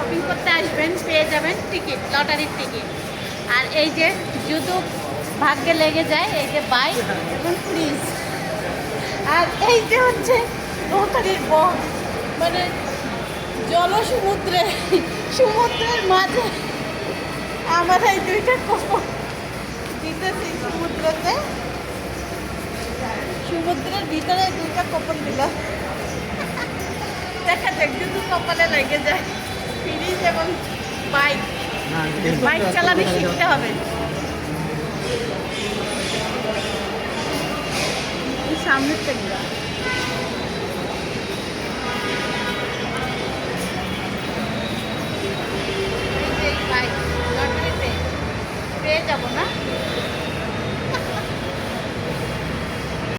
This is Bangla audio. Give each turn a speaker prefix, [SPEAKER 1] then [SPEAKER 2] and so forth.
[SPEAKER 1] শপিং করতে আসবেন পেয়ে যাবেন টিকিট, লটারির টিকিট। আর এই যে জুতো ভাগ্যে লেগে যায়, এই যে বাইক এবং ফ্রিজ। আর এই যে হচ্ছে লটারির বক্স, মানে সমুদ্রের মাঝে আমরা এই দুইটা কপল দিতেছি সমুদ্রের ভিতরে দুইটা কপল দিল। দেখা যাক যদি কপালে লেগে যায়। ফ্রিজ এবং বাইক চালানো শিখতে হবে। সামনের থেকে